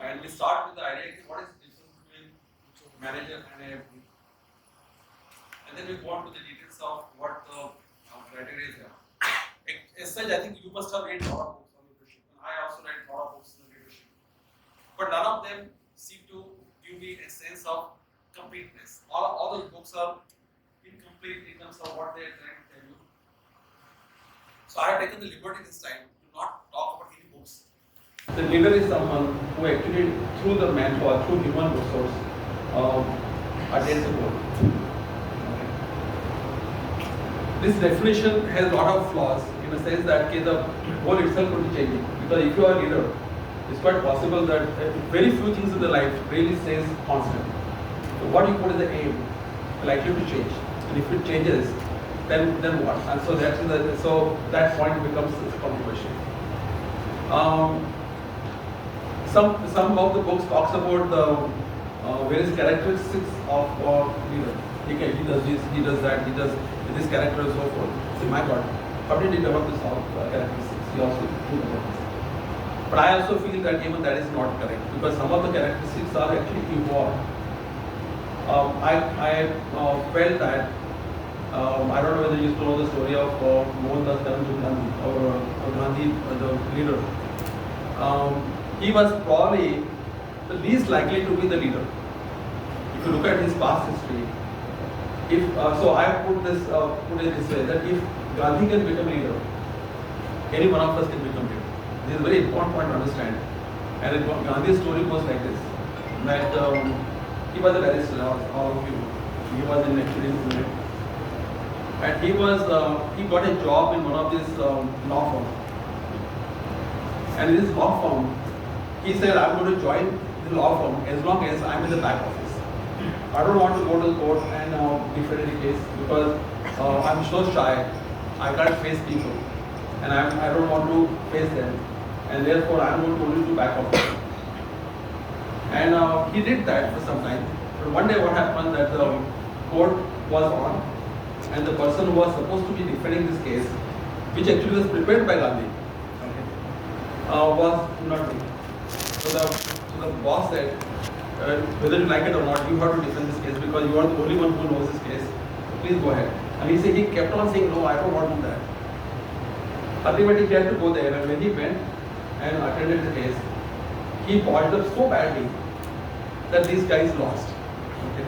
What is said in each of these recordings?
And we start with the idea what is the difference between manager and a MD. And then we go on to the details of what the criteria is there. As such, I think you must have read a lot of books on leadership, and I also read a lot of books on leadership. But none of them seem to give me a sense of completeness. All those books are incomplete in terms of what they are trying to tell you. So I have taken the liberty this time to not talk about any books. The leader is someone who actually, through the manpower, through human resource, attains the goal. This definition has a lot of flaws in the sense that the goal itself could be changing. Because if you are a leader, it's quite possible that very few things in the life really stays constant. So what you put as the aim likely to change, and if it changes, then what? And so that point becomes controversial. Some of the books talks about the various characteristics of leader. He does this, he does that, he does this character and so forth. So my God, how did he develop this characteristics? He also did about this. But I also feel that even that is not correct because some of the characteristics are actually evolved. I felt that I don't know whether you know the story of Mohandas Gandhi or Gandhi, the leader. He was probably the least likely to be the leader. If you look at his past history, so I put it this way that if Gandhi can become leader, any one of us can become leader. This is a very important point to understand. And Gandhi's story goes like this: that he was a barrister, all of you. He was in actually Pune, and he got a job in one of these law firms. And in this law firm, he said, "I'm going to join the law firm as long as I'm in the back office. I don't want to go to the court and defend any case because I'm so shy. I can't face people, and I don't want to face them, and therefore I'm going to only do back office." And he did that for some time. But one day, what happened that the court was on, and the person who was supposed to be defending this case, which actually was prepared by Gandhi, was not doing. So the boss said, whether you like it or not, you have to defend this case because you are the only one who knows this case. So please go ahead. And he kept on saying, no, I don't want to do that. Ultimately, he had to go there, and when he went and attended the case, he botched up so badly that these guys lost. Okay.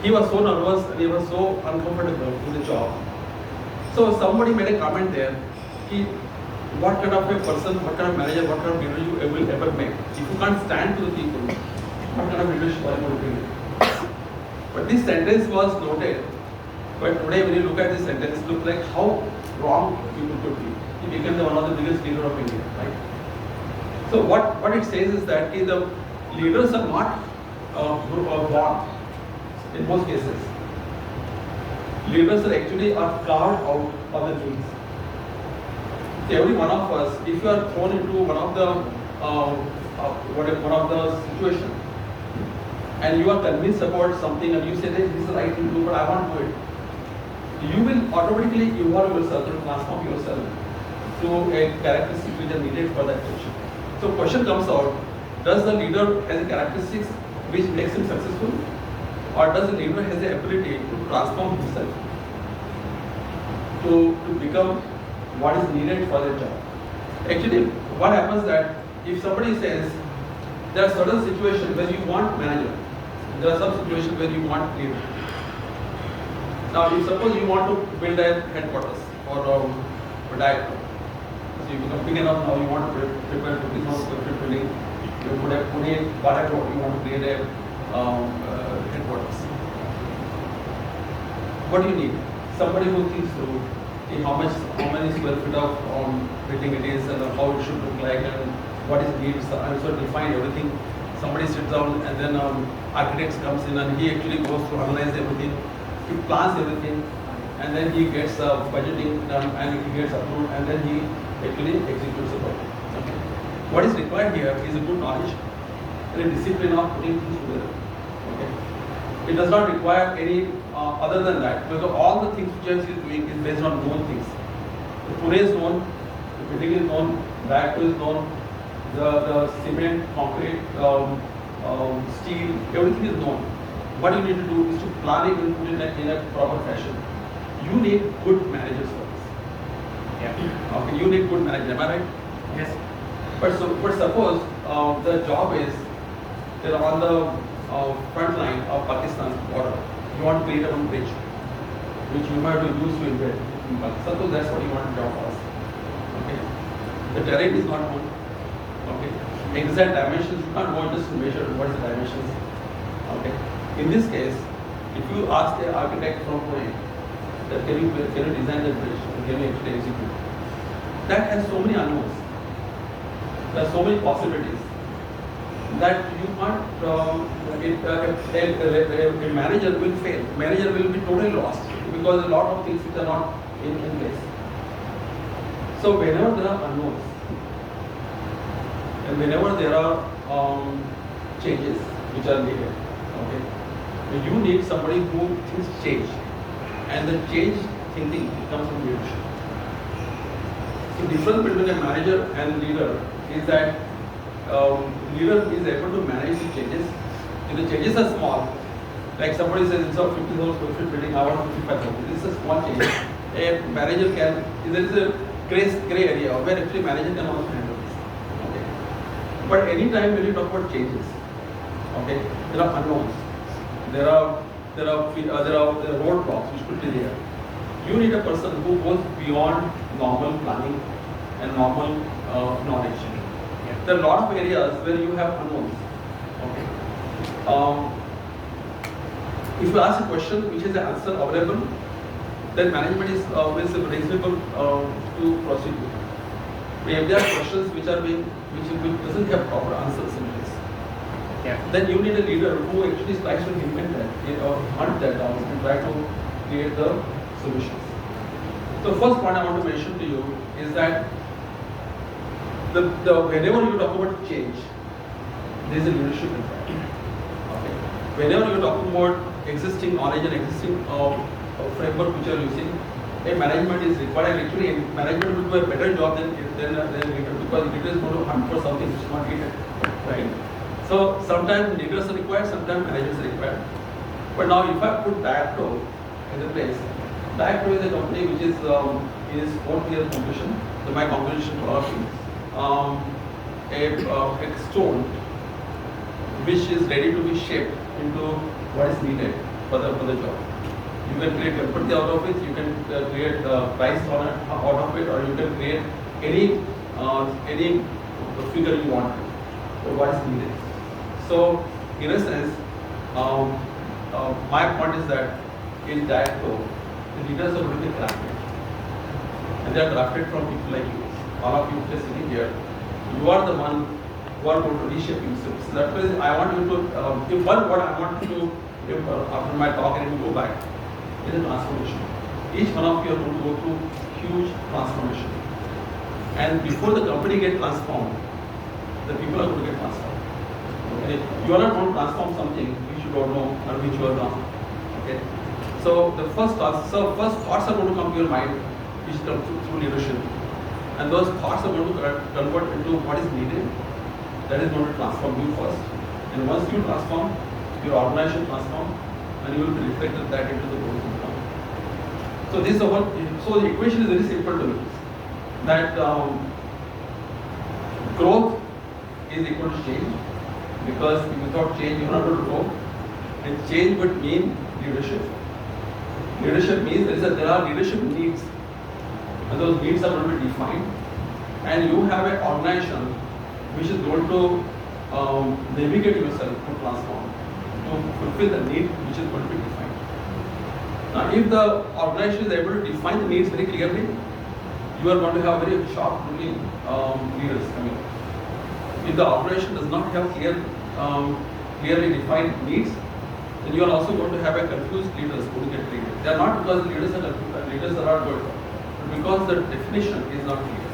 He was so nervous and he was so uncomfortable in the job. So somebody made a comment there. What kind of a person, what kind of manager, what kind of leader you will ever make? If you can't stand to the people, what kind of leadership are you going to bring? But this sentence was noted. But today, when you look at this sentence, it looks like how wrong people could be. He became one of the biggest leader of India, right? So what it says is that the leaders are not born in most cases. Leaders are actually carved out of the genes. Every one of us, if you are thrown into one of the situation, and you are convinced about something, and you say that this is the right thing to do, but I want to do it, you will automatically evolve yourself and transform yourself to a characteristic which is needed for that position. So question comes out, does the leader has a characteristics which makes him successful, or does the leader has the ability to transform himself to become what is needed for the job? Actually, what happens that if somebody says there are certain situations where you want manager, there are some situations where you want leader. Now, if suppose you want to build a headquarters or a Diacto, so you become big enough now, you want to prepare 50,000 square feet building, you put a Pune, whatever, you want to create a headquarters. What do you need? Somebody who thinks through how many square feet of building it is and how it should look like and what is needs, and so define everything. Somebody sits down and then architects comes in and he actually goes to analyze everything, he plans everything, and then he gets budgeting done and he gets approved, and then he actually executes the project. Okay. What is required here is a good knowledge and a discipline of putting things together. Okay. It does not require any other than that, because all the things which he is doing is based on known things. The Pune is known, the building is known, Diacto is known, the cement, concrete, steel, everything is known. What you need to do is to plan it in a proper fashion. You need good managers for this. Yeah. Okay, you need good managers, am I right? Yes. But suppose the job is they're on the front line of Pakistan border. You want to create a one bridge, which you might use to invade in Pakistan. Suppose that's what you want to job for us. Okay. The terrain is not known. Okay. Exact dimensions, you can't go just to measure what is the dimensions. Okay. In this case, if you ask the architect from Pune that can you design the bridge and can you actually execute, that has so many unknowns. There are so many possibilities that you can't. A manager will fail. Manager will be totally lost because a lot of things which are not in place. So whenever there are unknowns and whenever there are changes which are needed, okay, you need somebody who thinks change, and the change thinking comes from leadership. The difference between a manager and leader is that leader is able to manage the changes. If the changes are small, like somebody says instead of 50,000 square feet building, I want 55,000. This is a small change. A manager can, there is a gray area where actually manager can also handle this. Okay. But anytime when you talk about changes, okay, there are unknowns. There are roadblocks which could be there. You need a person who goes beyond normal planning and normal knowledge. Yeah. There are a lot of areas where you have unknowns. Okay. If you ask a question which is the answer available, then management is always reasonable to proceed with. But if there are questions which doesn't have proper answers in place, yeah, then you need a leader who actually tries to invent that or hunt that down and try to create the solutions. So first point I want to mention to you is that whenever you talk about change, there is a leadership involved. Okay. Whenever you talk about existing knowledge and existing framework which you are using, a management is required. Actually, management will do a better job than leader, because leader is going to hunt for something which is not needed. Right. So sometimes leaders are required, sometimes managers are required. But now if I put Diacto in the place, Diacto is a company which is 4th year completion. So my conclusion for a stone which is ready to be shaped into what is needed for the job. You can create empathy out of it, you can create price out of it, or you can create any figure you want for what is needed. So, in a sense, my point is that in Diacto, the leaders are going to be crafted. And they are crafted from people like you. All of you just sitting here, you are the one who are going to reshape yourself. So that is, I want you to, what I want you to, after my talk and you go back, is a transformation. Each one of you are going to go through huge transformation. And before the company gets transformed, the people are going to get transformed. Okay. You are not going to transform something which you don't know or which you are not. Okay. So the first thoughts are going to come to your mind, which come through leadership, and those thoughts are going to convert into what is needed. That is going to transform you first, and once you transform, your organization transform, and you will be reflected that into the growth of the company. So this is so the equation is very simple to me. That growth is equal to change. Because without change, you are not going to grow. And change would mean leadership. Leadership means there are leadership needs. And those needs are going to be defined. And you have an organization which is going to navigate yourself to transform, to fulfill the need which is going to be defined. Now, if the organization is able to define the needs very clearly, you are going to have very sharp looking leaders coming. If the organization does not have clearly defined needs, then you are also going to have a confused leaders who will get created. They are not because the leaders are confused, leaders are not good, but because the definition is not clear.